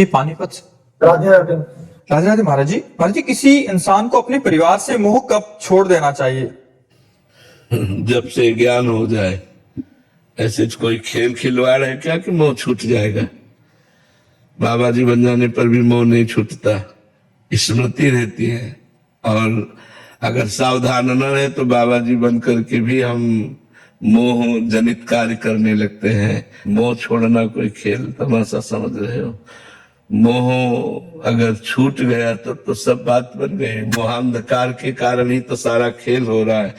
ये पानीपत से। राधे राधे। राधे राधे महाराज जी किसी इंसान को अपने परिवार से मोह कब छोड़ देना चाहिए? जब से ज्ञान हो जाए। ऐसे कोई खेल खिलवाड़ है क्या कि मोह छूट जाएगा? बाबा जी बन जाने पर भी मोह नहीं छूटता, स्मृति रहती है। और अगर सावधान न रहे तो बाबा जी बन करके भी हम मोह जनित कार्य करने लगते हैं। मोह छोड़ना कोई खेल तमाशा समझ रहे हो? मोह अगर छूट गया तो सब बात बन गई। मोहांधकार के कारण ही तो सारा खेल हो रहा है।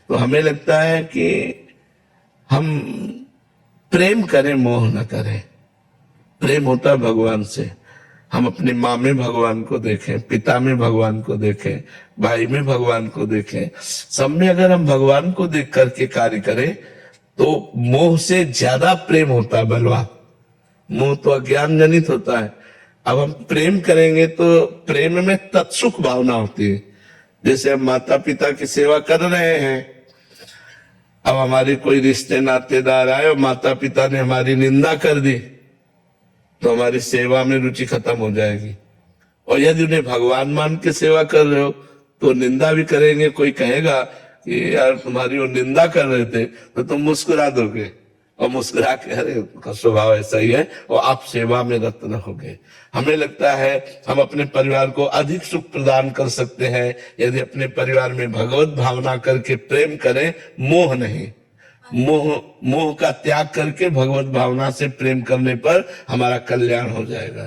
तो हमें लगता है कि हम प्रेम करें, मोह न करें। प्रेम होता है भगवान से। हम अपनी माँ में भगवान को देखें, पिता में भगवान को देखें, भाई में भगवान को देखें। सब में अगर हम भगवान को देख करके कार्य करें तो मोह से ज्यादा प्रेम होता है बलवान। मोह तो अज्ञान जनित होता है। अब हम प्रेम करेंगे तो प्रेम में तत्सुख भावना होती है। जैसे हम माता पिता की सेवा कर रहे हैं, अब हमारे कोई रिश्ते नातेदार आए और माता पिता ने हमारी निंदा कर दी तो हमारी सेवा में रुचि खत्म हो जाएगी। और यदि उन्हें भगवान मान के सेवा कर रहे हो तो निंदा भी करेंगे। कोई कहेगा कि यार तुम्हारी वो निंदा कर रहे थे, तो तुम मुस्कुरा दोगे और मुस्कुरा के अरे उनका स्वभाव ऐसा ही है, और आप सेवा में रत रहोगे। हमें लगता है हम अपने परिवार को अधिक सुख प्रदान कर सकते हैं यदि अपने परिवार में भगवत भावना करके प्रेम करें, मोह नहीं। मोह का त्याग करके भगवत भावना से प्रेम करने पर हमारा कल्याण हो जाएगा।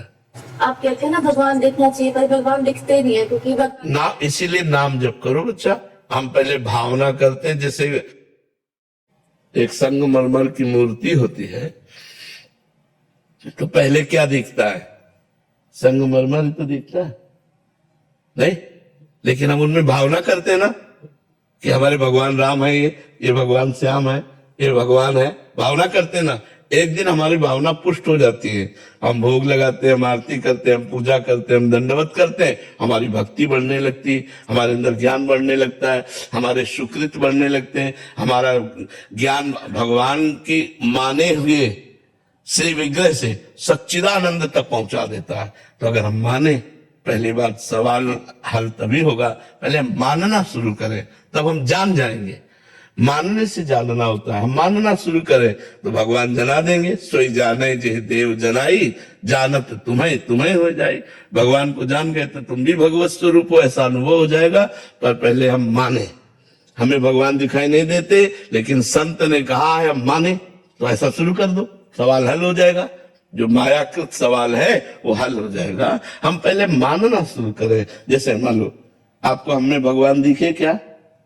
आप कहते हैं ना भगवान देखना चाहिए, पर भगवान दिखते नहीं है क्योंकि ना, इसीलिए नाम जप करो बच्चा। हम पहले भावना करते हैं। जैसे एक संगमरमर की मूर्ति होती है तो पहले क्या दिखता है? संगमरमर तो दिखता है नहीं, लेकिन हम उनमें भावना करते हैं ना कि हमारे भगवान राम है, ये भगवान श्याम है, ये भगवान है। भावना करते हैं ना। एक दिन हमारी भावना पुष्ट हो जाती है। हम भोग लगाते हैं, हम आरती करते हैं, हम पूजा करते हैं, हम दंडवत करते हैं, हमारी भक्ति बढ़ने लगती है, हमारे अंदर ज्ञान बढ़ने लगता है, हमारे सुकृत बढ़ने लगते हैं। हमारा ज्ञान भगवान की माने हुए श्री विग्रह से सच्चिदानंद तक पहुंचा देता है। तो अगर हम माने, पहली बात सवाल हल तभी होगा, पहले हम मानना शुरू करें तब हम जान जाएंगे। मानने से जानना होता है। हम मानना शुरू करें तो भगवान जना देंगे। सोई जाने जे देव जनाई, जानत तुम्हें तुम्हें हो जाए। भगवान को जान गए तो तुम भी भगवत स्वरूप हो, ऐसा अनुभव हो जाएगा। पर पहले हम माने। हमें भगवान दिखाई नहीं देते, लेकिन संत ने कहा है हम माने, तो ऐसा शुरू कर दो, सवाल हल हो जाएगा। जो मायाकृत सवाल है वो हल हो जाएगा। हम पहले मानना शुरू करें। जैसे मान लो आपको हमें भगवान दिखे क्या?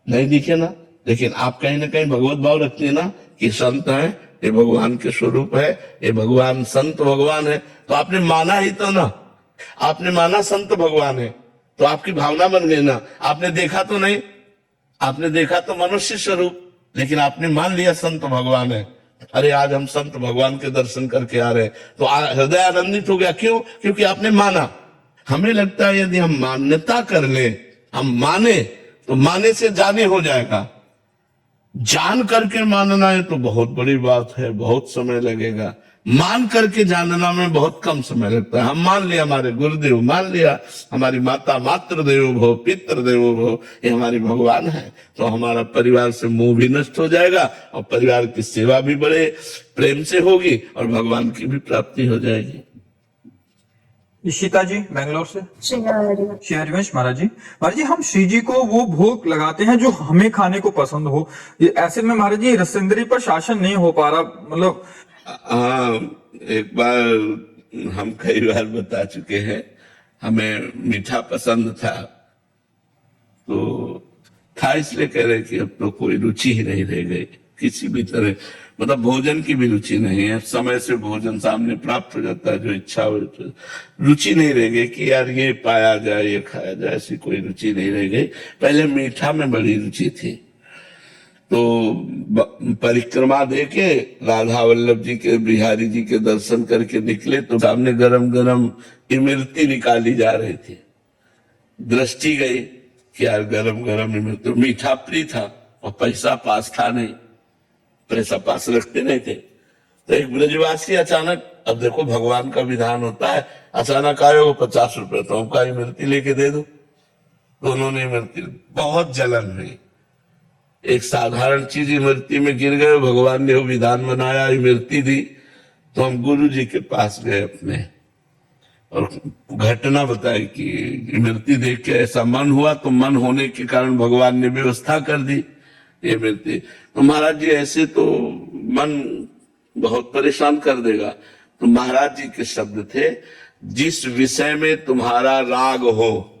नहीं दिखे ना, लेकिन आप कहीं ना कहीं भगवत भाव रखते हैं ना कि संत है, ये भगवान के स्वरूप है, ये भगवान संत भगवान है। तो आपने माना ही तो ना। आपने माना संत भगवान है तो आपकी भावना बन गई ना। आपने देखा तो नहीं, आपने देखा तो मनुष्य स्वरूप, लेकिन आपने मान लिया संत भगवान है। अरे आज हम संत भगवान के दर्शन करके आ रहे हैं तो हृदय आनंदित हो गया। क्यों? क्योंकि आपने माना। हमें लगता है यदि हम मान्यता कर ले, हम माने, तो माने से जाने हो जाएगा। जान करके मानना है तो बहुत बड़ी बात है, बहुत समय लगेगा। मान करके जानना में बहुत कम समय लगता है। हम मान लिया, हमारे गुरुदेव मान लिया, हमारी माता मातृ देवो भव, पितृ देवो भव, ये हमारी भगवान है। तो हमारा परिवार से मोह भी नष्ट हो जाएगा और परिवार की सेवा भी बड़े प्रेम से होगी और भगवान की भी प्राप्ति हो जाएगी। इशिता जी बेंगलोर से। श्री हरिवंश महाराज जी हम श्री जी को वो भोग लगाते हैं जो हमें खाने को पसंद हो। ये ऐसे में महाराज जी रसेंद्री पर शासन नहीं हो पा रहा। मतलब हाँ, एक बार हम कई बार बता चुके हैं, हमें मीठा पसंद था तो था, इसलिए कह रहे कि अब तो कोई रुचि ही नहीं रह गई किसी भी तरह। मतलब भोजन की भी रुचि नहीं है। समय से भोजन सामने प्राप्त हो जाता है, जो इच्छा हो, तो रुचि नहीं रह गई कि यार ये पाया जाए, ये खाया जाए, ऐसी कोई रुचि नहीं रह गई। पहले मीठा में बड़ी रुचि थी। तो परिक्रमा देके राधा वल्लभ जी के, बिहारी जी के दर्शन करके निकले तो सामने गरम गरम इमरती निकाली जा रही थी। दृष्टि गई कि यार गरम गरम इमरती। तो मीठा प्रिय था और पैसा पास था नहीं, पैसा पास रखते नहीं थे। तो एक ब्रजवासी अचानक, अब देखो भगवान का विधान होता है, अचानक आए हो 50 रुपए, तो हमका इमरती लेके दे दो। तो उन्होंने इमरती, बहुत जलन हुई। एक साधारण चीज इमरती में गिर गए, भगवान ने वो विधान बनाया, इमरती दी। तो हम गुरु जी के पास गए अपने, और घटना बताई कि इमरती देख के ऐसा मन हुआ, तो मन होने के कारण भगवान ने व्यवस्था कर दी इमरती। तो महाराज जी ऐसे तो मन बहुत परेशान कर देगा। तो महाराज जी के शब्द थे, जिस विषय में तुम्हारा राग हो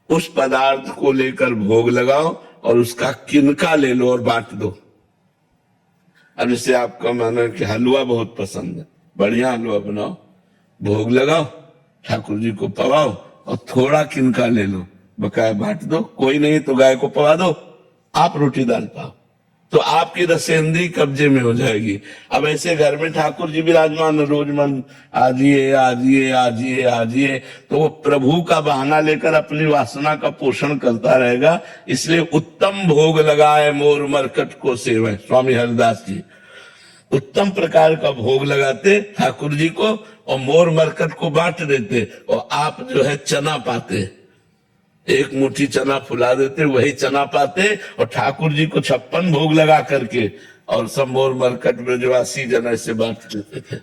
उस पदार्थ को लेकर भोग लगाओ और उसका किनका ले लो और बांट दो। अब जैसे आपका माना कि हलवा बहुत पसंद है, बढ़िया हलवा बनाओ, भोग लगाओ, ठाकुर जी को पवाओ और थोड़ा किनका ले लो, बकाया बांट दो। कोई नहीं तो गाय को पवा दो, आप रोटी दाल पाओ, तो आपकी रसेंद्री कब्जे में हो जाएगी। अब ऐसे घर में ठाकुर जी विराजमान, रोज मन आजिए आजिए आजिए आजिए, तो वो प्रभु का बहाना लेकर अपनी वासना का पोषण करता रहेगा। इसलिए उत्तम भोग लगाए मोर मरकट को सेवै, स्वामी हरिदास जी उत्तम प्रकार का भोग लगाते ठाकुर जी को और मोर मरकट को बांट देते, और आप जो है चना पाते, एक मुट्ठी चना फुला देते, वही चना पाते और ठाकुर जी को 56 भोग लगा करके और सब मोर मरकट ब्रजवासी जन ऐसे बांट देते थे।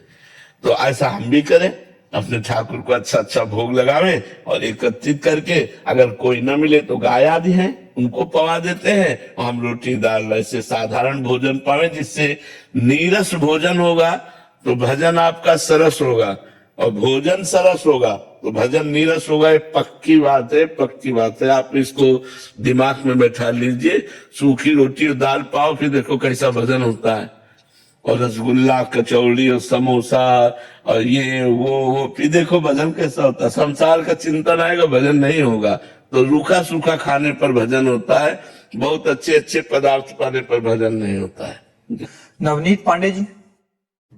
तो ऐसा हम भी करें, अपने ठाकुर को अच्छा अच्छा भोग लगावे और एकत्रित करके, अगर कोई न मिले तो गाय आदि हैं उनको पवा देते हैं, और हम रोटी दाल ऐसे साधारण भोजन पावे, जिससे नीरस भोजन होगा तो भजन आपका सरस होगा, और भोजन सरस होगा तो भजन नीरस होगा। ये पक्की बात है, पक्की बात है। आप इसको दिमाग में बैठा लीजिए, सूखी रोटी और दाल पाओ, फिर देखो कैसा भजन होता है। और रसगुल्ला, कचौड़ी और समोसा और ये वो फिर देखो भजन कैसा होता है। संसार का चिंतन आएगा, भजन नहीं होगा। तो रूखा सूखा खाने पर भजन होता है, बहुत अच्छे अच्छे पदार्थ पाने पर भजन नहीं होता है। नवनीत पांडे जी,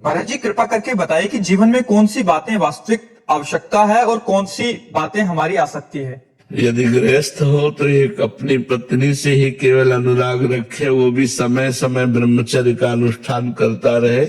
महाराज जी कृपा करके बताइए कि जीवन में कौन सी बातें वास्तविक आवश्यकता है और कौन सी बातें हमारी आसक्ति है। यदि गृहस्थ हो तो एक अपनी पत्नी से ही केवल अनुराग रखे, वो भी समय समय ब्रह्मचर्य का अनुष्ठान करता रहे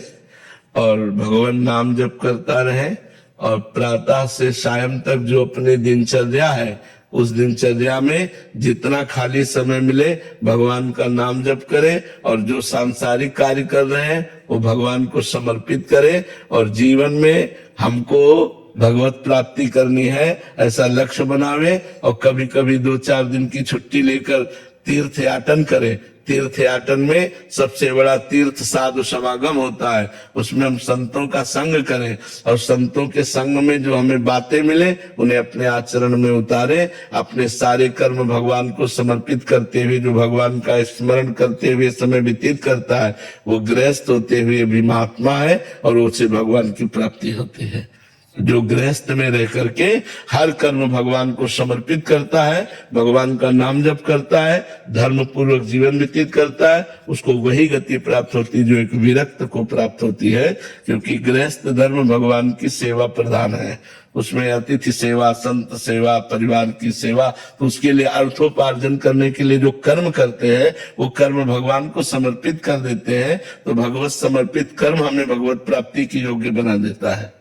और भगवान नाम जप करता रहे, और प्रातः से सायं तक जो अपनी दिनचर्या है उस दिनचर्या में जितना खाली समय मिले भगवान का नाम जप करे, और जो सांसारिक कार्य कर रहे हैं वो भगवान को समर्पित करे, और जीवन में हमको भगवत प्राप्ति करनी है ऐसा लक्ष्य बनावे, और कभी कभी 2-4 दिन की छुट्टी लेकर तीर्थ याटन करे। तीर्थ याटन में सबसे बड़ा तीर्थ साधु समागम होता है, उसमें हम संतों का संग करें, और संतों के संग में जो हमें बातें मिले उन्हें अपने आचरण में उतारे। अपने सारे कर्म भगवान को समर्पित करते हुए जो भगवान का स्मरण करते हुए समय व्यतीत करता है वो गृहस्थ होते हुए भी महात्मा है, और उससे भगवान की प्राप्ति होती है। जो गृहस्थ में रह करके हर कर्म भगवान को समर्पित करता है, भगवान का नाम जप करता है, धर्म पूर्वक जीवन व्यतीत करता है, उसको वही गति प्राप्त होती है जो एक विरक्त को प्राप्त होती है। क्योंकि गृहस्थ धर्म भगवान की सेवा प्रधान है, उसमें अतिथि सेवा, संत सेवा, परिवार की सेवा। तो उसके लिए अर्थोपार्जन करने के लिए जो कर्म करते हैं वो कर्म भगवान को समर्पित कर देते हैं। तो भगवत समर्पित कर्म हमें भगवत प्राप्ति की योग्य बना देता है।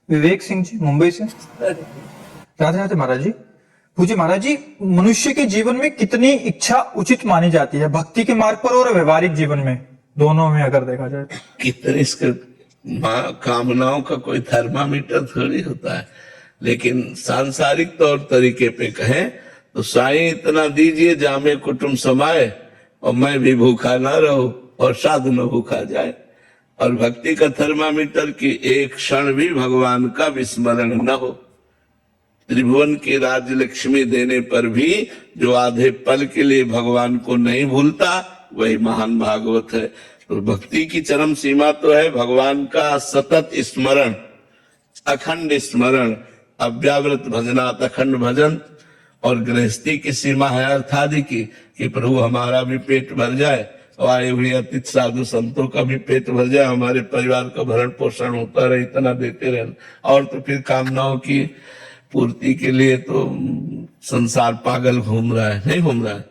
विवेक सिंह जी मुंबई से। राधे राधे महाराज जी। पूज्य महाराज जी, मनुष्य के जीवन में कितनी इच्छा उचित मानी जाती है, भक्ति के मार्ग पर और व्यवहारिक जीवन में, दोनों में अगर देखा जाए तो? कितने इसके कामनाओं का कोई थर्मामीटर थोड़ी होता है, लेकिन सांसारिक तौर तरीके पे कहें तो साईं इतना दीजिए जामे कुटुंब समाए, और मैं भी भूखा ना रहूं और साधु न भूखा जाए। और भक्ति का थर्मामीटर की एक क्षण भी भगवान का विस्मरण न हो। त्रिभुवन की राज्य लक्ष्मी देने पर भी जो आधे पल के लिए भगवान को नहीं भूलता वही महान भागवत है। तो भक्ति की चरम सीमा तो है भगवान का सतत स्मरण, अखंड स्मरण, अव्यावृत भजनात् अखंड भजन। और गृहस्थी की सीमा है अर्थादि की कि प्रभु हमारा भी पेट भर जाए, आए हुए अतिथि साधु संतों का भी पेट भर जाए, हमारे परिवार का भरण पोषण होता रहे, इतना देते रहना। और तो फिर कामनाओं की पूर्ति के लिए तो संसार पागल घूम रहा है, नहीं घूम रहा है।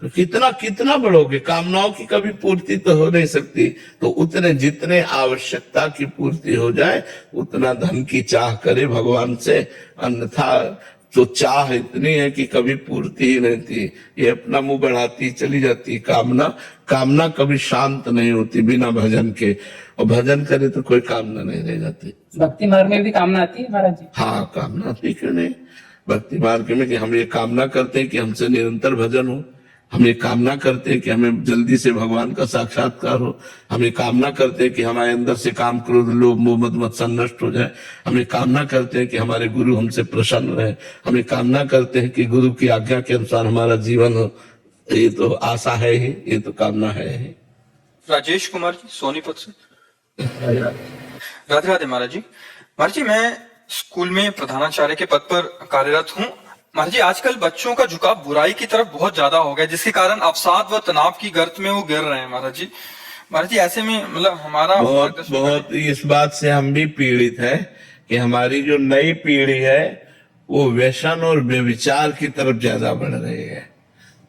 तो कितना कितना बढ़ोगे, कामनाओं की कभी पूर्ति तो हो नहीं सकती। तो उतने जितने आवश्यकता की पूर्ति हो जाए उतना धन की चाह करे भगवान से, अन्यथा तो चाह इतनी है कि कभी पूर्ति ही नहीं थी, ये अपना मुंह बढ़ाती चली जाती। कामना कामना कभी शांत नहीं होती बिना भजन के, और भजन करे तो कोई कामना नहीं रह जाती। भक्ति मार्ग में भी कामना आती है महाराज जी? हाँ, कामना आती क्यों नहीं। भक्ति मार्ग में कि हम ये कामना करते हैं कि हमसे निरंतर भजन हो, हम ये कामना करते हैं कि हमें जल्दी से भगवान का साक्षात्कार हो, हम ये कामना करते हैं कि हमारे अंदर से काम क्रोध लोभ मोह मद मत्सर नष्ट हो जाए, हम ये कामना करते हैं कि हमारे गुरु हमसे प्रसन्न रहे, हम ये कामना करते हैं कि गुरु की आज्ञा के अनुसार हमारा जीवन हो। ये तो आशा है ही, ये तो कामना है ही। राजेश कुमार जी सोनीपत से। राधे राधे महाराज जी। महाराज जी, मैं स्कूल में प्रधानाचार्य के पद पर कार्यरत हूँ। महाराज जी, आजकल बच्चों का झुकाव बुराई की तरफ बहुत ज्यादा हो गया, जिसके कारण अवसाद व तनाव की गर्त में वो गिर रहे हैं। महाराज जी, ऐसे में मतलब हमारा बहुत इस बात से हम भी पीड़ित हैं कि हमारी जो नई पीढ़ी है वो व्यसन और व्यभिचार की तरफ ज्यादा बढ़ रही है।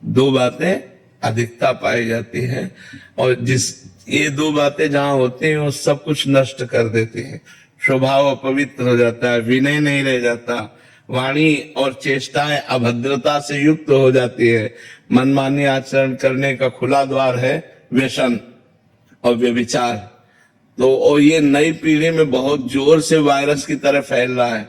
दो बातें अधिकता पाई जाती हैं, और ये दो बातें जहां होती हैं वो सब कुछ नष्ट कर देती हैं। स्वभाव अपवित्र हो जाता है, विनय नहीं रह जाता, वाणी और चेष्टाएं अभद्रता से युक्त हो जाती है, मनमानी आचरण करने का खुला द्वार है व्यसन और व्यभिचार। तो और ये नई पीढ़ी में बहुत जोर से वायरस की तरह फैल रहा है,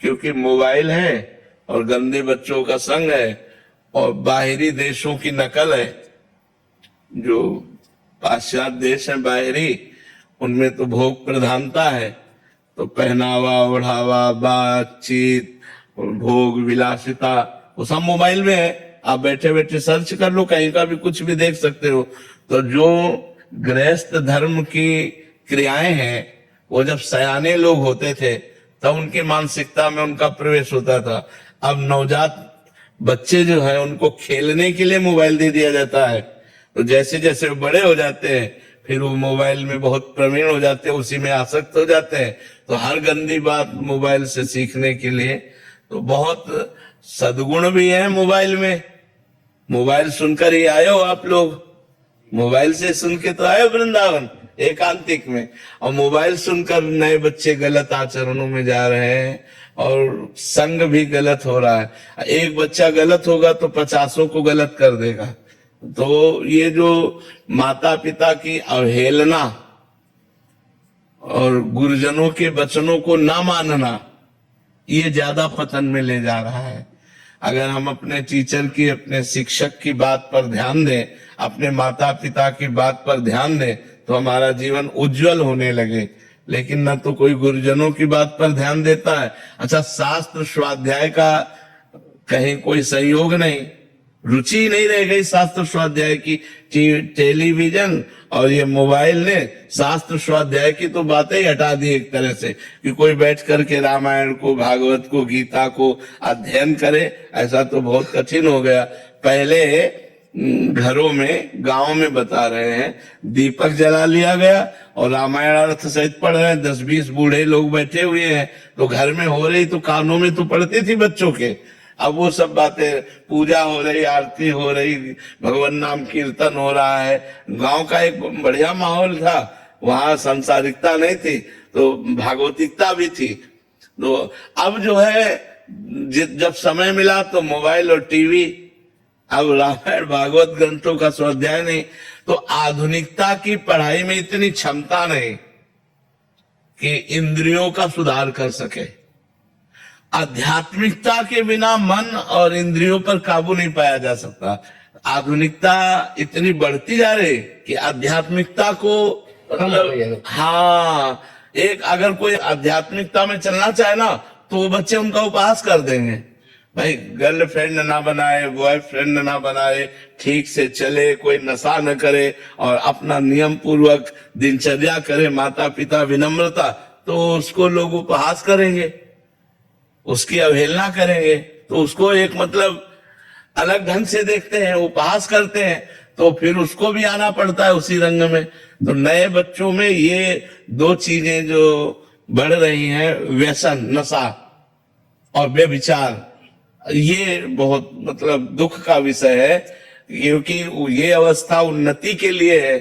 क्योंकि मोबाइल है और गंदे बच्चों का संग है और बाहरी देशों की नकल है। जो पाश्चात्य देश है बाहरी, उनमें तो भोग प्रधानता है, तो पहनावा ओढ़ावा बातचीत भोग विलासिता वो सब मोबाइल में है। आप बैठे बैठे सर्च कर लो, कहीं का भी कुछ भी देख सकते हो। तो जो गृहस्थ धर्म की क्रियाएं हैं वो जब सयाने लोग होते थे तब उनकी मानसिकता में उनका प्रवेश होता था। अब नवजात बच्चे जो है उनको खेलने के लिए मोबाइल दे दिया जाता है, तो जैसे जैसे बड़े हो जाते हैं फिर वो मोबाइल में बहुत प्रवीण हो जाते हैं, उसी में आसक्त हो जाते हैं। तो हर गंदी बात मोबाइल से सीखने के लिए, तो बहुत सद्गुण भी है मोबाइल में। मोबाइल सुनकर ही आए हो आप लोग, मोबाइल से सुन के तो आए वृंदावन एकांतिक में, और मोबाइल सुनकर नए बच्चे गलत आचरणों में जा रहे हैं और संग भी गलत हो रहा है। एक बच्चा गलत होगा तो 50 को गलत कर देगा। तो ये जो माता पिता की अवहेलना और गुरुजनों के वचनों को ना मानना, ये ज्यादा पतन में ले जा रहा है। अगर हम अपने टीचर की, अपने शिक्षक की बात पर ध्यान दें, अपने माता पिता की बात पर ध्यान दें, तो हमारा जीवन उज्जवल होने लगे। लेकिन न तो कोई गुरुजनों की बात पर ध्यान देता है। अच्छा, शास्त्र स्वाध्याय का कहीं कोई सहयोग नहीं, रुचि नहीं रह गई शास्त्र स्वाध्याय की। टेलीविजन और ये मोबाइल ने शास्त्र स्वाध्याय की तो बातें ही हटा दी एक तरह से, कि कोई बैठ करके रामायण को, भागवत को, गीता को अध्ययन करे, ऐसा तो बहुत कठिन हो गया। पहले घरों में, गांव में बता रहे हैं, दीपक जला लिया गया और रामायण अर्थ सहित पढ़ रहे हैं। 10-20 बूढ़े लोग बैठे हुए हैं, तो घर में हो रही तो कानों में तो पड़ती थी बच्चों के। अब वो सब बातें, पूजा हो रही, आरती हो रही, भगवान नाम कीर्तन हो रहा है। गांव का एक बढ़िया माहौल था, वहां सांसारिकता नहीं थी तो भागवतिकता भी थी। तो अब जो है जब समय मिला तो मोबाइल और टीवी, अब रामायण भागवत ग्रंथों का स्वाध्याय नहीं। तो आधुनिकता की पढ़ाई में इतनी क्षमता नहीं कि इंद्रियों का सुधार कर सके। आध्यात्मिकता के बिना मन और इंद्रियों पर काबू नहीं पाया जा सकता। आधुनिकता इतनी बढ़ती जा रही कि आध्यात्मिकता को मतलब, हाँ, एक अगर कोई आध्यात्मिकता में चलना चाहे ना तो वो बच्चे उनका उपहास कर देंगे। भाई गर्लफ्रेंड ना बनाए, बॉयफ्रेंड ना बनाए, ठीक से चले, कोई नशा न करे और अपना नियम पूर्वक दिनचर्या करे, माता पिता विनम्रता, तो उसको लोग उपहास करेंगे, उसकी अवहेलना करेंगे, तो उसको एक मतलब अलग ढंग से देखते हैं, उपहास करते हैं, तो फिर उसको भी आना पड़ता है उसी रंग में। तो नए बच्चों में ये दो चीजें जो बढ़ रही हैं, व्यसन, नशा और व्यभिचार, ये बहुत मतलब दुख का विषय है। क्योंकि ये अवस्था उन्नति के लिए है।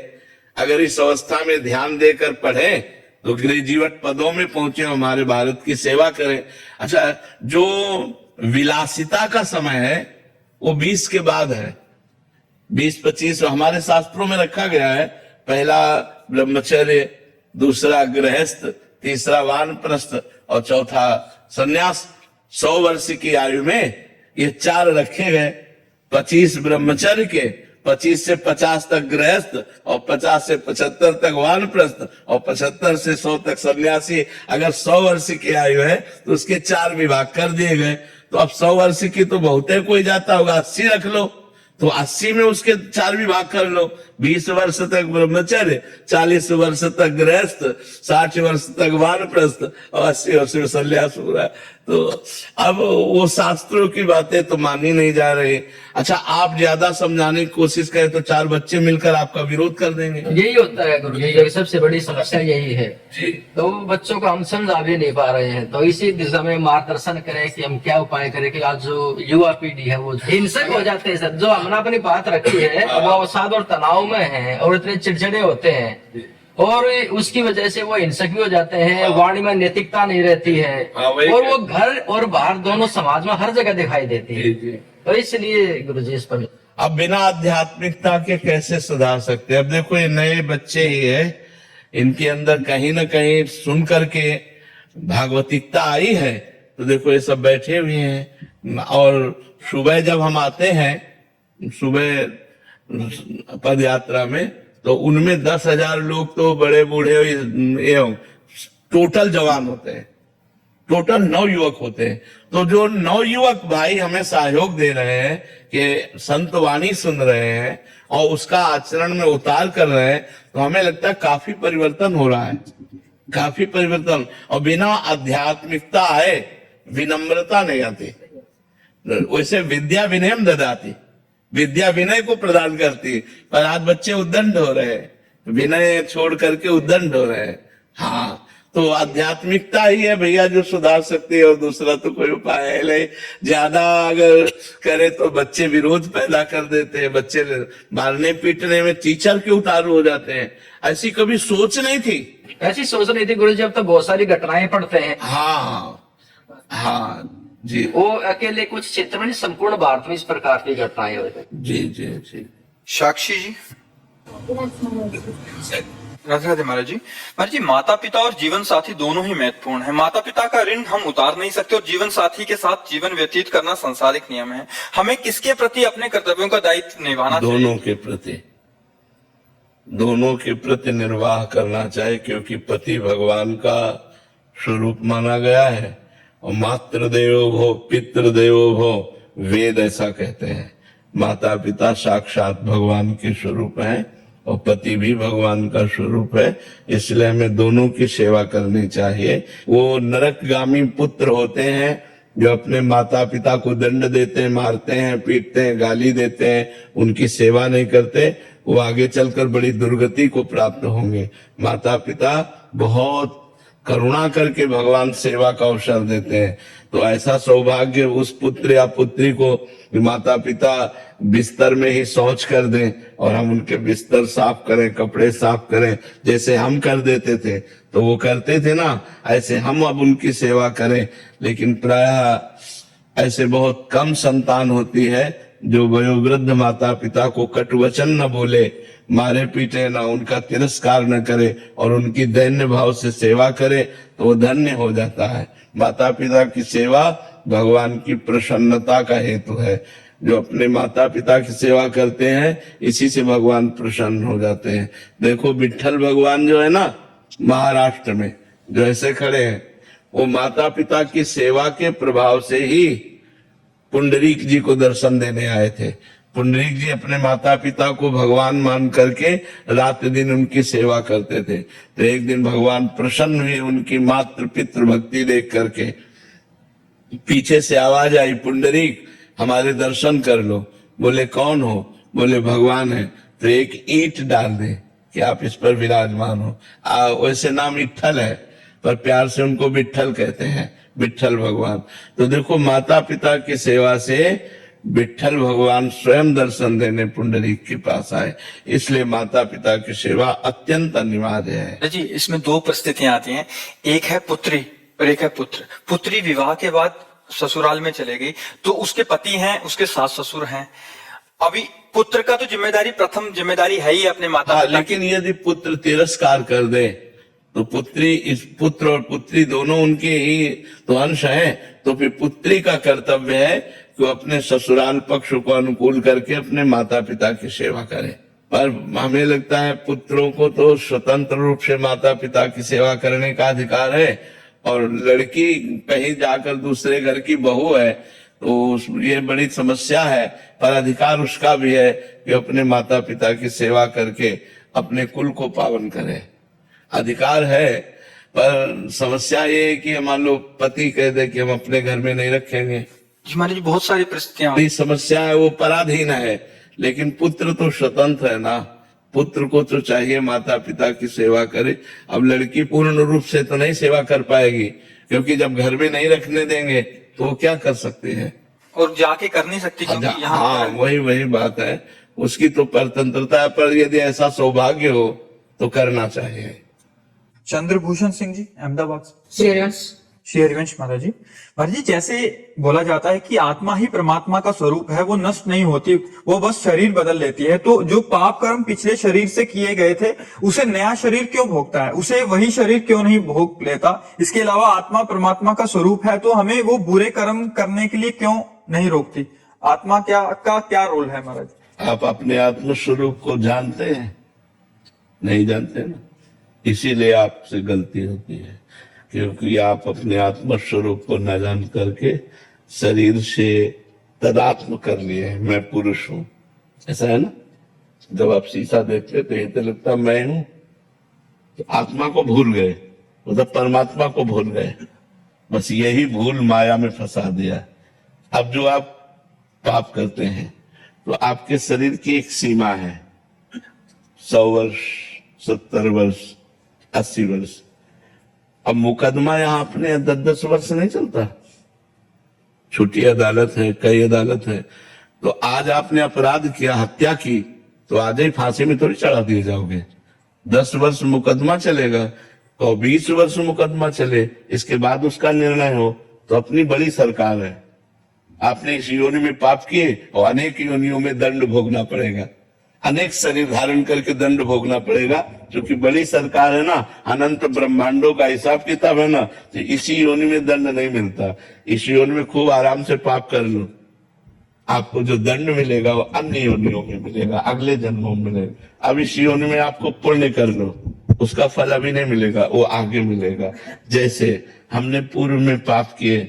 अगर इस अवस्था में ध्यान देकर पढ़े तो ग्रेजुएट पदों में पहुंचे, हमारे भारत की सेवा करें। अच्छा, जो विलासिता का समय है वो 20 के बाद है, 20-25 हमारे शास्त्रों में रखा गया है। पहला ब्रह्मचर्य, दूसरा गृहस्थ, तीसरा वानप्रस्थ और चौथा सन्यास। 100 वर्ष की आयु में ये 4 रखे गए। 25 ब्रह्मचर्य के, 25 से 50 तक गृहस्थ और 50 से 75 तक वानप्रस्थ और 75 से 100 तक सन्यासी। अगर 100 वर्ष की आयु है तो उसके 4 विभाग कर दिए गए। तो अब 100 वर्ष की तो बहुत है, कोई जाता होगा 80 रख लो, तो 80 में उसके 4 विभाग कर लो। 20 वर्ष तक ब्रह्मचर्य, 40 वर्ष तक गृहस्थ, 60 वर्ष तक वानप्रस्थ और 80 वर्ष में सन्यास हो रहा है। तो अब वो शास्त्रों की बातें तो मानी नहीं जा रही। अच्छा, आप ज्यादा समझाने की कोशिश करें तो 4 बच्चे मिलकर आपका विरोध कर देंगे। यही होता है गुरु जी, सबसे बड़ी समस्या यही है। जी। तो बच्चों को हम समझा भी नहीं पा रहे हैं, तो इसी दिशा में मार्गदर्शन करें कि हम क्या उपाय करें कि आज जो युवा पीढ़ी है वो हिंसक हो जाते हैं सर। जो हमने अपनी बात रखी है वो अवसाद और तनाव में है और इतने चिड़चिड़े होते हैं और उसकी वजह से वो हिंसक भी हो जाते हैं। वाणी में नैतिकता नहीं रहती है और वो घर और बाहर दोनों समाज में हर जगह दिखाई देती है। तो इसलिए गुरु जी इस पर अब बिना आध्यात्मिकता के कैसे सुधार सकते हैं? अब देखो, ये नए बच्चे ही है, इनके अंदर कहीं ना कहीं सुन करके भागवतिकता आई है। तो देखो ये सब बैठे हुए हैं और सुबह जब हम आते हैं, सुबह पद यात्रा में, तो उनमें 10,000 लोग तो बड़े बूढ़े एवं टोटल जवान होते हैं, टोटल 9 युवक होते हैं। तो जो 9 युवक भाई हमें सहयोग दे रहे हैं कि संत वाणी सुन रहे हैं और उसका आचरण में उतार कर रहे हैं, तो हमें लगता है काफी परिवर्तन हो रहा है, काफी परिवर्तन। और बिना आध्यात्मिकता आए विनम्रता नहीं आती। वैसे विद्या विनयम ददाती, विद्या विनय को प्रदान करती, पर आज बच्चे उद्दंड हो रहे हैं, विनय छोड़ करके उद्दंड हो रहे हैं। हाँ, तो आध्यात्मिकता ही है भैया जो सुधार सकती है, और दूसरा तो कोई उपाय है नहीं। ज्यादा अगर करे तो बच्चे विरोध पैदा कर देते हैं, बच्चे मारने पीटने में टीचर के उतारू हो जाते हैं। ऐसी कभी सोच नहीं थी, ऐसी सोच नहीं थी गुरु जी। अब तो बहुत सारी घटनाएं पढ़ते हैं। हाँ हाँ जी, वो अकेले कुछ क्षेत्र में नहीं, संपूर्ण भारत में इस प्रकार की घटनाएं होती हैं। जी जी जी। साक्षी जी, राधे राधे महाराज जी। महाराज जी, माता पिता और जीवन साथी दोनों ही महत्वपूर्ण है। माता पिता का ऋण हम उतार नहीं सकते और जीवन साथी के साथ जीवन व्यतीत करना संसारिक नियम है। हमें किसके प्रति अपने कर्तव्यों का दायित्व निभाना चाहिए? दोनों के प्रति निर्वाह करना चाहिए, क्योंकि पति भगवान का स्वरूप माना गया है। और मातृदेवो भव पितृदेवो भव, वेद ऐसा कहते हैं। माता पिता साक्षात भगवान के स्वरूप हैं और पति भी भगवान का स्वरूप है, इसलिए हमें दोनों की सेवा करनी चाहिए। वो नरकगामी पुत्र होते हैं जो अपने माता पिता को दंड देते हैं, मारते हैं, पीटते हैं, गाली देते हैं, उनकी सेवा नहीं करते, वो आगे चलकर बड़ी दुर्गति को प्राप्त होंगे। माता पिता बहुत करुणा करके भगवान सेवा का अवसर देते हैं। तो ऐसा सौभाग्य उस पुत्र या पुत्री को माता पिता बिस्तर में ही शौच कर दें और हम उनके बिस्तर साफ करें, कपड़े साफ करें, जैसे हम कर देते थे। तो वो करते थे ना, ऐसे हम अब उनकी सेवा करें। लेकिन प्रायः ऐसे बहुत कम संतान होती है जो वयोवृद्ध माता पिता को कटुवचन न बोले, मारे पीटे ना, उनका तिरस्कार न करे और उनकी दैन्य भाव से सेवा करे, तो वो धन्य हो जाता है। माता पिता की सेवा भगवान की प्रसन्नता का हेतु है। जो अपने माता पिता की सेवा करते हैं, इसी से भगवान प्रसन्न हो जाते हैं। देखो विट्ठल भगवान जो है ना, महाराष्ट्र में जो ऐसे खड़े हैं, वो माता पिता की सेवा के प्रभाव से ही पुंडरीक जी को दर्शन देने आए थे। पुंडरीक जी अपने माता पिता को भगवान मान करके रात दिन उनकी सेवा करते थे। तो एक दिन भगवान प्रसन्न हुए उनकी मातृ पितृ भक्ति देख करके। पीछे से आवाज आई, पुंडरीक हमारे दर्शन कर लो। बोले कौन हो? बोले भगवान है। तो एक ईंट डाल दे कि आप इस पर विराजमान हो। वैसे नाम विट्ठल है पर प्यार से उनको विट्ठल कहते हैं, विट्ठल भगवान। तो देखो माता पिता की सेवा से विठ्ठल भगवान स्वयं दर्शन देने पुंडरीक के पास आए। इसलिए माता पिता की सेवा अत्यंत अनिवार्य है। जी इसमें दो परिस्थितियां आती हैं, एक है पुत्री और एक है पुत्र। पुत्री विवाह के बाद ससुराल में चले गई तो उसके पति हैं, उसके सास ससुर हैं। अभी पुत्र का तो जिम्मेदारी, प्रथम जिम्मेदारी है ही अपने माता पिता की। लेकिन यदि पुत्र तिरस्कार कर दे तो पुत्री, इस पुत्र और पुत्री दोनों उनके ही तो अंश हैं, तो फिर पुत्री का कर्तव्य है कि वो अपने ससुराल पक्ष को अनुकूल करके अपने माता पिता की सेवा करे। पर हमें लगता है पुत्रों को तो स्वतंत्र रूप से माता पिता की सेवा करने का अधिकार है, और लड़की कहीं जाकर दूसरे घर की बहू है तो ये बड़ी समस्या है। पर अधिकार उसका भी है कि अपने माता पिता की सेवा करके अपने कुल को पावन करे, अधिकार है। पर समस्या ये है कि मान लो पति कह दे कि हम अपने घर में नहीं रखेंगे। जी महाराज जी बहुत सारी परिस्थितियां बड़ी समस्या है, वो पराधीन है। लेकिन पुत्र तो स्वतंत्र है ना, पुत्र को तो चाहिए माता पिता की सेवा करे। अब लड़की पूर्ण रूप से तो नहीं सेवा कर पाएगी, क्योंकि जब घर में नहीं रखने देंगे तो वो क्या कर सकती है, और जाके कर नहीं सकती क्योंकि यहाँ हाँ वही बात है, उसकी तो परतंत्रता है। पर यदि ऐसा सौभाग्य हो तो करना चाहिए। चंद्रभूषण सिंह जी अहमदाबाद से। श्री हरिवंश महाराज जी जैसे बोला जाता है कि आत्मा ही परमात्मा का स्वरूप है, वो नष्ट नहीं होती, वो बस शरीर बदल लेती है। तो जो पाप कर्म पिछले शरीर से किए गए थे उसे नया शरीर क्यों भोगता है, उसे वही शरीर क्यों नहीं भोग लेता? इसके अलावा आत्मा परमात्मा का स्वरूप है तो हमें वो बुरे कर्म करने के लिए क्यों नहीं रोकती? आत्मा क्या रोल है महाराज? आप अपने आत्म स्वरूप को जानते हैं? नहीं जानते ना, इसीलिए आपसे गलती होती है, क्योंकि आप अपने आत्म स्वरूप को न जान करके शरीर से तदात्म कर लिए, मैं पुरुष हूं। ऐसा है ना, जब आप शीशा देखते तो ये तो लगता मैं हूं, तो आत्मा को भूल गए, मतलब परमात्मा को भूल गए। बस यही भूल माया में फंसा दिया। अब जो आप पाप करते हैं तो आपके शरीर की एक सीमा है, 100 वर्ष, 70 वर्ष, 80 वर्ष। अब मुकदमा यहाँ अपने 10-10 वर्ष नहीं चलता, छोटी अदालत है, कई अदालत है। तो आज आपने अपराध किया, हत्या की, तो आज ही फांसी में थोड़ी चढ़ा दिए जाओगे। 10 वर्ष मुकदमा चलेगा तो 20 वर्ष मुकदमा चले, इसके बाद उसका निर्णय हो। तो अपनी बड़ी सरकार है, आपने इस योनि में पाप किए और अनेक योनियों में दंड भोगना पड़ेगा, अनेक शरीर धारण करके दंड भोगना पड़ेगा। क्योंकि बड़ी सरकार है ना, अनंत ब्रह्मांडों का हिसाब किताब है ना, तो इसी योनि में दंड नहीं मिलता। इस योनि में खूब आराम से पाप कर लो, आपको जो दंड मिलेगा वो अन्य योनियों में मिलेगा, अगले जन्मों में मिलेगा। अब इस योनि में आपको पुण्य कर लो, उसका फल अभी नहीं मिलेगा, वो आगे मिलेगा। जैसे हमने पूर्व में पाप किए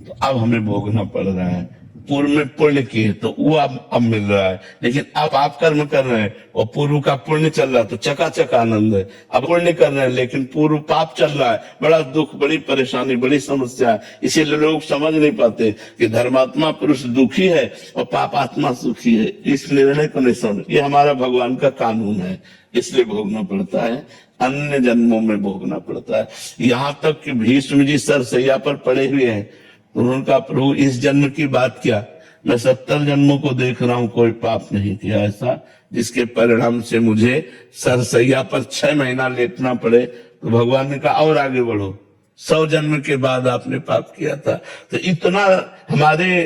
तो अब हमें भोगना पड़ रहा है, पूर्व में पुण्य किए तो वो अब मिल रहा है। लेकिन अब आप कर्म कर रहे हैं और पूर्व का पुण्य चल रहा है तो चकाचक आनंद है। अब पुण्य कर रहे हैं लेकिन पूर्व पाप चल रहा है, बड़ा दुख, बड़ी परेशानी, बड़ी समस्या है। इसीलिए लोग समझ नहीं पाते कि धर्मात्मा पुरुष दुखी है और पापात्मा सुखी है। इस निर्णय को नहीं समझ, ये हमारा भगवान का कानून है, इसलिए भोगना पड़ता है, अन्य जन्मों में भोगना पड़ता है। यहाँ तक कि भीष्म जी सरसैया पर पड़े हुए हैं, उन्होंने कहा प्रभु इस जन्म की बात क्या, मैं 70 जन्मों को देख रहा हूं, कोई पाप नहीं किया ऐसा जिसके परिणाम से मुझे सरसैया पर 6 महीना लेटना पड़े। तो भगवान ने कहा और आगे बढ़ो, 100 जन्म के बाद आपने पाप किया था। तो इतना हमारे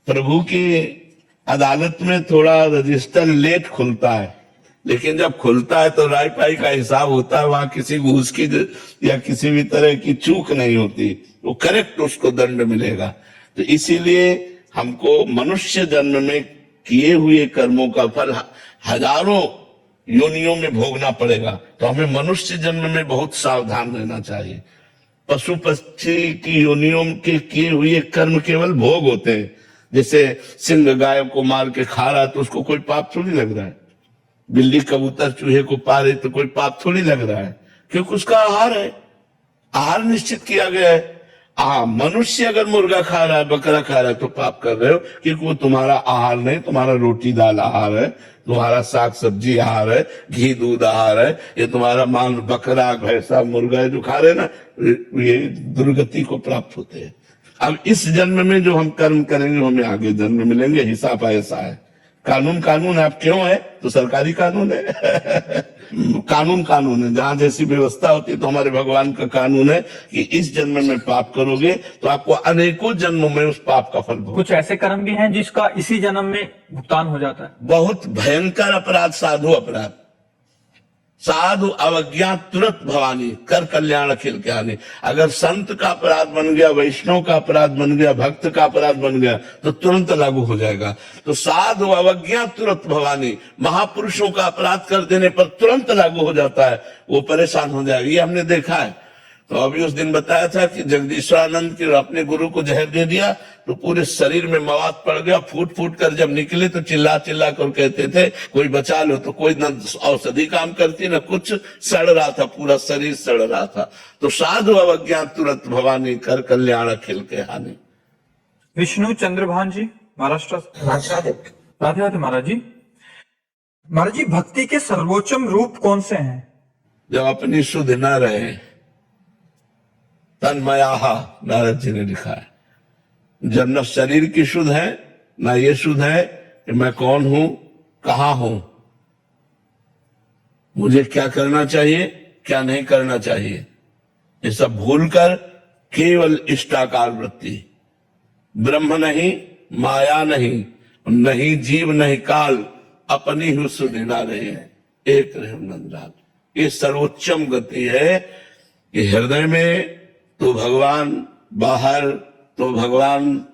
प्रभु की अदालत में थोड़ा रजिस्टर लेट खुलता है, लेकिन जब खुलता है तो राय पाई का हिसाब होता है, वहां किसी घूस की या किसी भी तरह की चूक नहीं होती, वो करेक्ट उसको दंड मिलेगा। तो इसीलिए हमको मनुष्य जन्म में किए हुए कर्मों का फल हजारों योनियों में भोगना पड़ेगा। तो हमें मनुष्य जन्म में बहुत सावधान रहना चाहिए। पशु पक्षी की योनियों के किए हुए कर्म केवल भोग होते हैं। जैसे सिंह गाय को मार के खा रहा है तो उसको कोई पाप थोड़ी लग रहा है, बिल्ली कबूतर चूहे को पा रही तो कोई पाप थोड़ी लग रहा है, क्योंकि उसका आहार है, आहार निश्चित किया गया है। मनुष्य अगर मुर्गा खा रहा है, बकरा खा रहा है तो पाप कर रहे हो, क्योंकि वो तुम्हारा आहार नहीं, तुम्हारा रोटी दाल आहार है, तुम्हारा साग सब्जी आहार है, घी दूध आहार है। ये तुम्हारा मांस बकरा भैंसा मुर्गा जो खा रहे ना, ये दुर्गति को प्राप्त होते हैं। अब इस जन्म में जो हम कर्म करेंगे हमें आगे जन्म मिलेंगे, हिसाब ऐसा है। कानून कानून आप क्यों है तो सरकारी कानून है कानून कानून है, जहां जैसी व्यवस्था होती है। तो हमारे भगवान का कानून है कि इस जन्म में पाप करोगे तो आपको अनेकों जन्मों में उस पाप का फल भोग। कुछ ऐसे कर्म भी हैं जिसका इसी जन्म में भुगतान हो जाता है। बहुत भयंकर अपराध, साधु अपराध, साधु अवज्ञा तुरंत भवानी, कर कल्याण अखिल ज्ञानी। अगर संत का अपराध बन गया, वैष्णव का अपराध बन गया, भक्त का अपराध बन गया तो तुरंत लागू हो जाएगा। तो साधु अवज्ञा तुरंत भवानी, महापुरुषों का अपराध कर देने पर तुरंत लागू हो जाता है, वो परेशान हो जाएगा। ये हमने देखा है। तो अभी उस दिन बताया था कि जगदीश्वरानंद के अपने गुरु को जहर दे दिया तो पूरे शरीर में मवाद पड़ गया, फूट फूट कर जब निकले तो चिल्ला चिल्ला कर कहते थे कोई बचा लो। तो कोई न औषधि काम करती न कुछ, सड़ रहा था, पूरा शरीर सड़ रहा था। तो साधु अवज्ञा तुरंत भवानी, कर कल्याण अखिल के हानि। विष्णु चंद्रभान जी, महाराष्ट्र से। राधे राधे महाराज जी। महाराज जी, भक्ति के सर्वोच्चम रूप कौन से हैं? जब अपनी शुद्ध न रहे, तन्मयाहा नारद जी ने लिखा है, जब न शरीर की शुद्ध है ना ये शुद्ध है कि मैं कौन हूं, कहां हूं, मुझे क्या करना चाहिए, क्या नहीं करना चाहिए, ये सब भूलकर केवल इष्टाकार वृत्ति, ब्रह्म नहीं, माया नहीं, नहीं जीव नहीं काल, अपनी ही सुधि ना रहे, एक रहे नंदलाल। ये सर्वोच्चम गति है कि हृदय में तो भगवान, बाहर तो भगवान,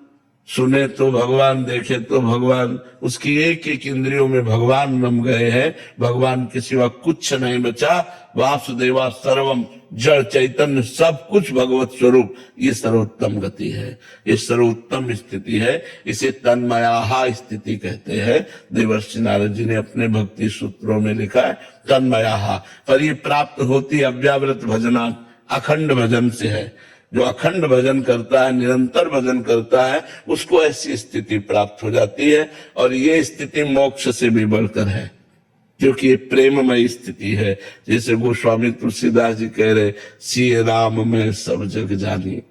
सुने तो भगवान, देखे तो भगवान, उसकी एक एक इंद्रियों में भगवान रम गए हैं। भगवान के सिवा कुछ नहीं बचा। वासुदेवा सर्वम, जड़ चैतन्य सब कुछ भगवत स्वरूप। ये सर्वोत्तम गति है, ये सर्वोत्तम स्थिति है। इसे तन्मयाहा स्थिति कहते हैं। देवर्षि नारद जी ने अपने भक्ति सूत्रों में लिखा है तन्मयाहा। पर ये प्राप्त होती अव्यावृत भजना, अखंड भजन से है। जो अखंड भजन करता है, निरंतर भजन करता है, उसको ऐसी स्थिति प्राप्त हो जाती है। और ये स्थिति मोक्ष से भी बढ़कर है, क्योंकि ये प्रेममय स्थिति है। जैसे गोस्वामी तुलसीदास जी कह रहे, सिय राम में सब जग जानी,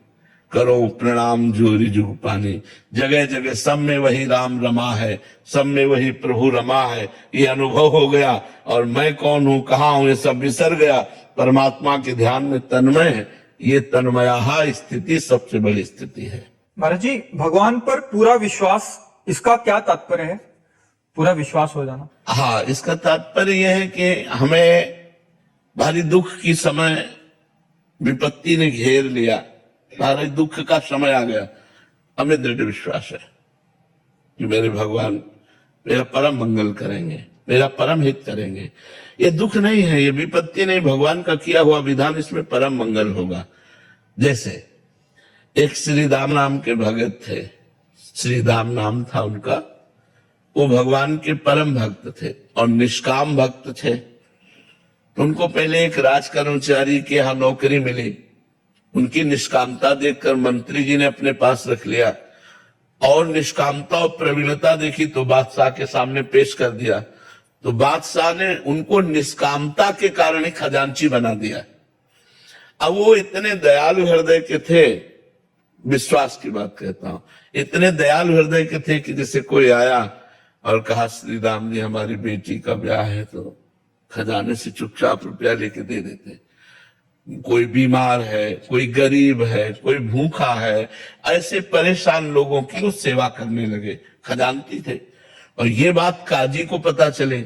करो प्रणाम जोरी जुग पानी। जगह जगह सब में वही राम रमा है, सब में वही प्रभु रमा है। ये अनुभव हो गया और मैं कौन हूं, कहां हूं, ये सब बिसर गया। परमात्मा के ध्यान में तन्मय है। ये तन्मयाहा स्थिति सबसे बड़ी स्थिति है। महाराज जी, भगवान पर पूरा विश्वास, इसका क्या तात्पर्य है? पूरा विश्वास हो जाना। हाँ, इसका तात्पर्य यह है कि हमें भारी दुख की समय विपत्ति ने घेर लिया, भारी दुख का समय आ गया, हमें दृढ़ विश्वास है कि मेरे भगवान मेरा परम मंगल करेंगे, मेरा परम हित करेंगे। ये दुख नहीं है, ये विपत्ति नहीं, भगवान का किया हुआ विधान, इसमें परम मंगल होगा। जैसे एक श्रीदाम नाम के भगत थे, श्रीदाम नाम था उनका। वो भगवान के परम भक्त थे और निष्काम भक्त थे। तो उनको पहले एक राज कर्मचारी के यहाँ नौकरी मिली। उनकी निष्कामता देखकर मंत्री जी ने अपने पास रख लिया और निष्कामता और प्रवीणता देखी तो बादशाह के सामने पेश कर दिया। तो बादशाह ने उनको निष्कामता के कारण ही खजांची बना दिया। अब वो इतने दयालु हृदय के थे, विश्वास की बात कहता हूं, इतने दयालु हृदय के थे कि जैसे कोई आया और कहा श्री राम जी हमारी बेटी का ब्याह है, तो खजाने से चुपचाप रुपया लेके दे देते। कोई बीमार है, कोई गरीब है, कोई भूखा है, ऐसे परेशान लोगों की वो सेवा करने लगे, खजानती थे। और ये बात काजी को पता चले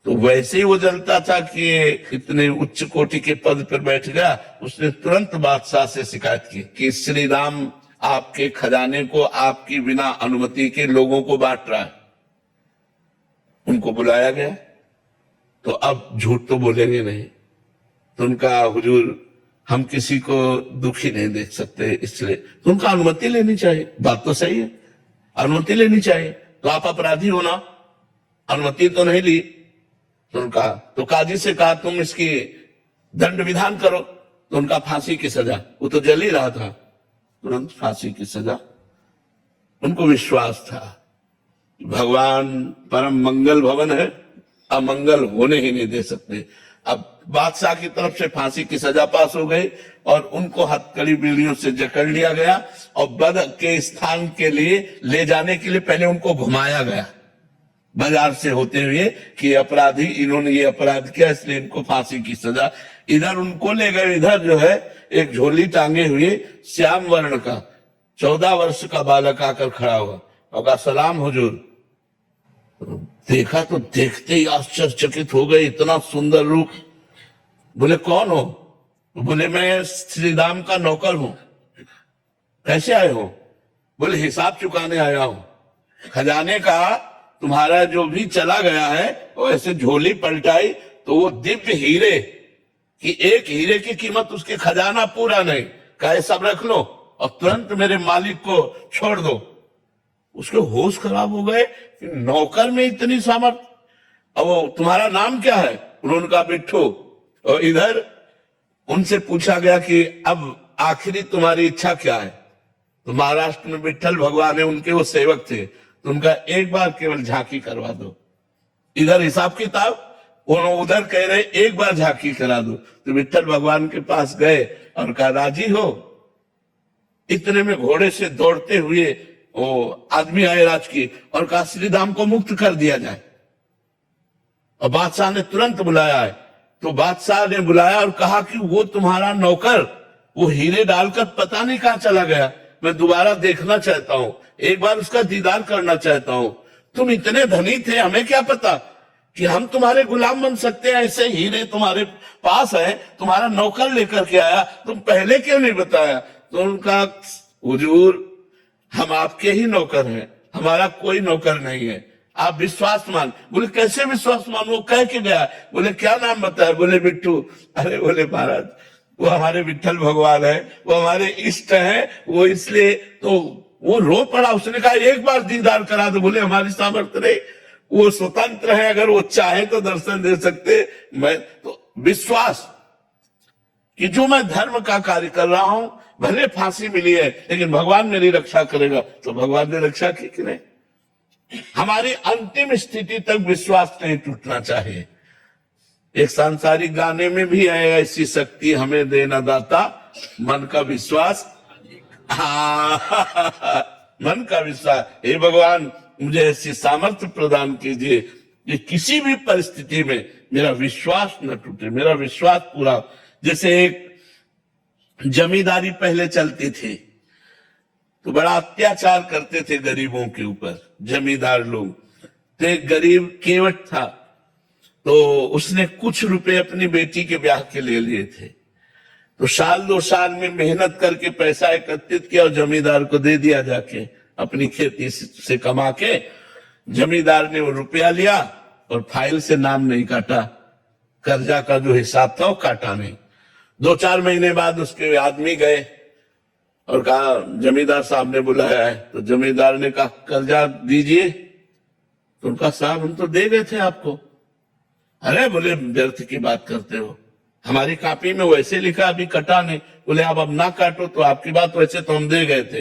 तो वैसे ही वो जलता था कि इतने उच्च कोटि के पद पर बैठ गया। उसने तुरंत बादशाह से शिकायत की कि श्री राम आपके खजाने को आपकी बिना अनुमति के लोगों को बांट रहा है। उनको बुलाया गया तो अब झूठ तो बोलेंगे नहीं। तो उनका हुजूर हम किसी को दुखी नहीं देख सकते, इसलिए तो उनका अनुमति लेनी चाहिए। बात तो सही है, अनुमति लेनी चाहिए। तो आप अपराधी हो ना, अनुमति तो नहीं ली। तो उनका तो काजी से कहा तुम इसकी दंड विधान करो। तो उनका फांसी की सजा, वो तो जल ही रहा था, तुरंत फांसी की सजा। उनको विश्वास था भगवान परम मंगल भवन है, अमंगल होने ही नहीं दे सकते। अब बादशाह की तरफ से फांसी की सजा पास हो गई और उनको हथकड़ी बीड़ियों से जकड़ लिया गया और वध के स्थान के लिए ले जाने के लिए पहले उनको घुमाया गया बाजार से होते हुए कि अपराधी इन्होंने ये अपराध किया इसलिए इनको फांसी की सजा। इधर उनको ले गए, इधर जो है एक झोली टांगे हुए श्याम वर्ण का 14 वर्ष का बालक आकर खड़ा हुआ और कहा सलाम हुजूर। देखा तो देखते ही आश्चर्यचकित हो गए, इतना सुंदर रूप। बोले कौन हो? बोले मैं श्री राम का नौकर हूं। कैसे आए हो? बोले हिसाब चुकाने आया हूं। खजाने का तुम्हारा जो भी चला गया है वो ऐसे झोली पलटाई तो वो दिव्य हीरे कि एक हीरे की कीमत उसके खजाना पूरा नहीं, कहे सब रख लो और तुरंत मेरे मालिक को छोड़ दो। उसके होश खराब हो गए कि नौकर में इतनी सामर्थ। अब वो तुम्हारा नाम क्या है? उन्होंने कहा बिट्ठू। और इधर उनसे पूछा गया कि अब आखिरी तुम्हारी इच्छा क्या है? तो महाराष्ट्र में विट्ठल भगवान है, उनके वो सेवक थे, तो उनका एक बार केवल झांकी करवा दो। इधर हिसाब किताब, उधर कह रहे एक बार झांकी करा दो। तो विट्ठल भगवान के पास गए और कहा राजी हो? इतने में घोड़े से दौड़ते हुए वो आदमी आए राजकीय और कहा श्री राम को मुक्त कर दिया जाए। और बादशाह ने तुरंत बुलाया है। तो बादशाह ने बुलाया और कहा कि वो तुम्हारा नौकर वो हीरे डालकर पता नहीं कहां चला गया, मैं दोबारा देखना चाहता हूं, एक बार उसका दीदार करना चाहता हूं। तुम इतने धनी थे, हमें क्या पता कि हम तुम्हारे गुलाम बन सकते हैं, ऐसे हीरे तुम्हारे पास है, तुम्हारा नौकर लेकर के आया, तुम पहले क्यों नहीं बताया? तो उनका हुजूर हम आपके ही नौकर हैं, हमारा कोई नौकर नहीं है, आप विश्वास मान। बोले कैसे विश्वास मान? वो कह के गया। बोले क्या नाम बताया? बोले बिट्टू। अरे बोले महाराज वो हमारे विट्ठल भगवान है, वो हमारे इष्ट है, वो इसलिए तो वो रो पड़ा। उसने कहा एक बार दीदार करा दो। बोले हमारी सामर्थ्य नहीं, वो स्वतंत्र है, अगर वो चाहे तो दर्शन दे सकते। मैं तो विश्वास कि जो मैं धर्म का कार्य कर रहा हूं, भले फांसी मिली है लेकिन भगवान मेरी रक्षा करेगा। तो भगवान ने रक्षा की कि नहीं? हमारी अंतिम स्थिति तक विश्वास नहीं टूटना चाहिए। एक सांसारिक गाने में भी है ऐसी शक्ति हमें देना दाता, मन का विश्वास। मन का विश्वास। हे भगवान मुझे ऐसी सामर्थ्य प्रदान कीजिए कि किसी भी परिस्थिति में मेरा विश्वास न टूटे, मेरा विश्वास पूरा। जैसे एक जमींदारी पहले चलती थी तो बड़ा अत्याचार करते थे गरीबों के ऊपर जमींदार लोग। तो एक गरीब केवट था, तो उसने कुछ रुपए अपनी बेटी के ब्याह के ले लिए थे। तो साल 2 साल में मेहनत करके पैसा एकत्रित किया और जमींदार को दे दिया जाके, अपनी खेती से कमा के। जमींदार ने वो रुपया लिया और फाइल से नाम नहीं काटा, कर्जा का जो हिसाब था वो काटा नहीं। 2-4 महीने बाद उसके आदमी गए और कहा जमींदार साहब ने बुलाया है। तो जमींदार ने कहा कर्जा दीजिए। तो उनका साहब हम तो दे गए थे आपको। अरे बोले व्यर्थ की बात करते हो, हमारी कॉपी में वैसे लिखा अभी कटा नहीं। बोले आप अब ना काटो तो आपकी बात, वैसे तो हम दे गए थे।